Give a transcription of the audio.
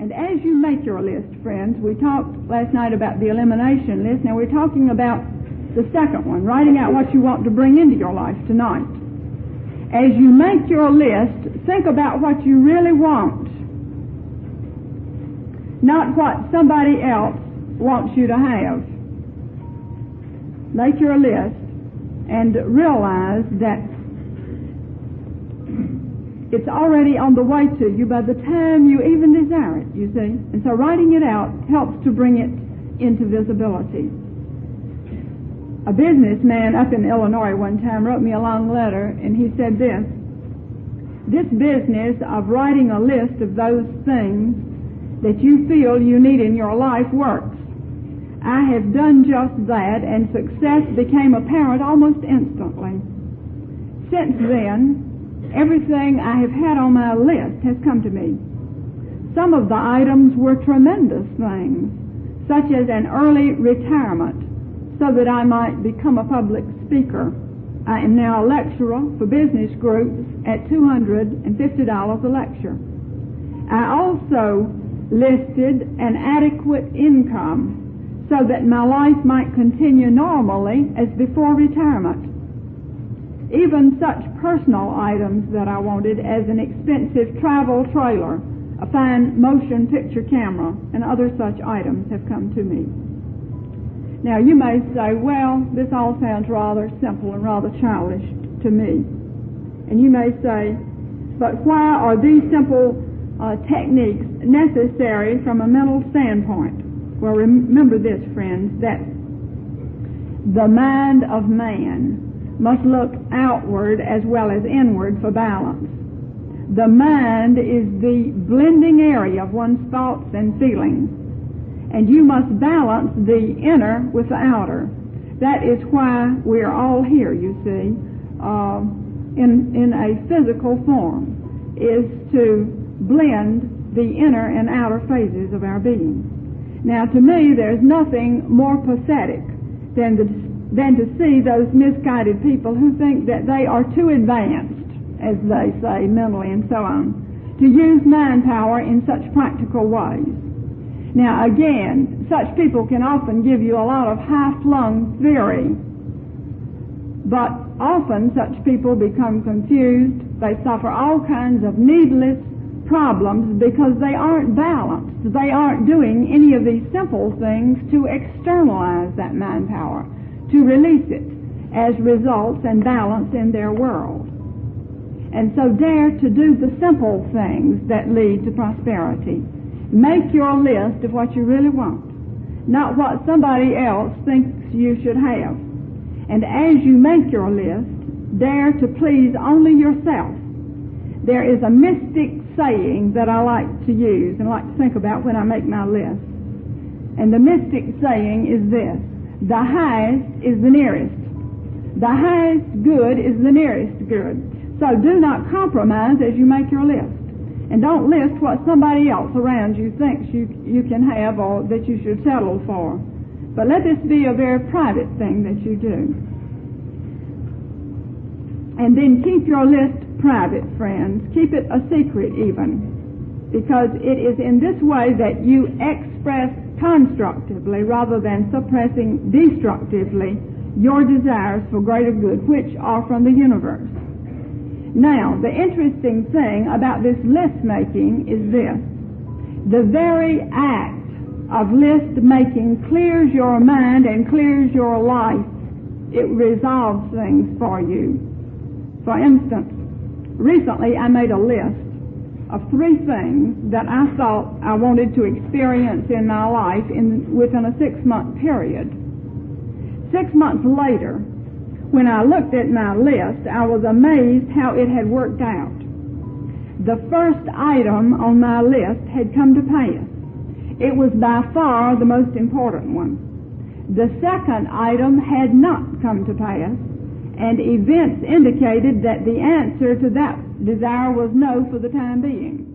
And as you make your list, friends, we talked last night about the elimination list. Now we're talking about the second one, writing out what you want to bring into your life tonight. As you make your list, think about what you really want, not what somebody else wants you to have. Make your list and realize that it's already on the way to you by the time you even desire it, you see. And so writing it out helps to bring it into visibility. A businessman up in Illinois one time wrote me a long letter, and he said this business of writing a list of those things that you feel you need in your life works. I have done just that, and success became apparent almost instantly. Since then, everything I have had on my list has come to me. Some of the items were tremendous things, such as an early retirement, so that I might become a public speaker. I am now a lecturer for business groups at $250 a lecture. I also listed an adequate income so that my life might continue normally as before retirement. Even such personal items that I wanted as an expensive travel trailer, a fine motion picture camera, and other such items have come to me. Now you may say, well, this all sounds rather simple and rather childish to me. And you may say, but why are these simple techniques necessary from a mental standpoint? Well, remember this, friends, that the mind of man must look outward as well as inward for balance. The mind is the blending area of one's thoughts and feelings, and you must balance the inner with the outer. That is why we are all here, you see, in a physical form, is to blend the inner and outer phases of our being. Now, to me, there's nothing more pathetic than to see those misguided people who think that they are too advanced, as they say, mentally and so on, to use mind power in such practical ways. Now, again, such people can often give you a lot of high-flung theory, but often such people become confused. They suffer all kinds of needless problems because they aren't balanced. They aren't doing any of these simple things to externalize that mind power, to release it as results and balance in their world. And so dare to do the simple things that lead to prosperity. Make your list of what you really want, not what somebody else thinks you should have. And as you make your list, dare to please only yourself. There is a mystic saying that I like to use and like to think about when I make my list. And the mystic saying is this: the highest is the nearest. The highest good is the nearest good. So do not compromise as you make your list. And don't list what somebody else around you thinks you can have or that you should settle for. But let this be a very private thing that you do. And then keep your list private, friends. Keep it a secret even, because it is in this way that you express constructively rather than suppressing destructively your desires for greater good, which are from the universe. Now, the interesting thing about this list making is this: the very act of list making clears your mind and clears your life. It resolves things for you. For instance, recently I made a list of 3 things that I thought I wanted to experience in my life within a 6-month period. 6 months later, when I looked at my list, I was amazed how it had worked out. The first item on my list had come to pass. It was by far the most important one. The second item had not come to pass, and events indicated that the answer to that desire was no for the time being.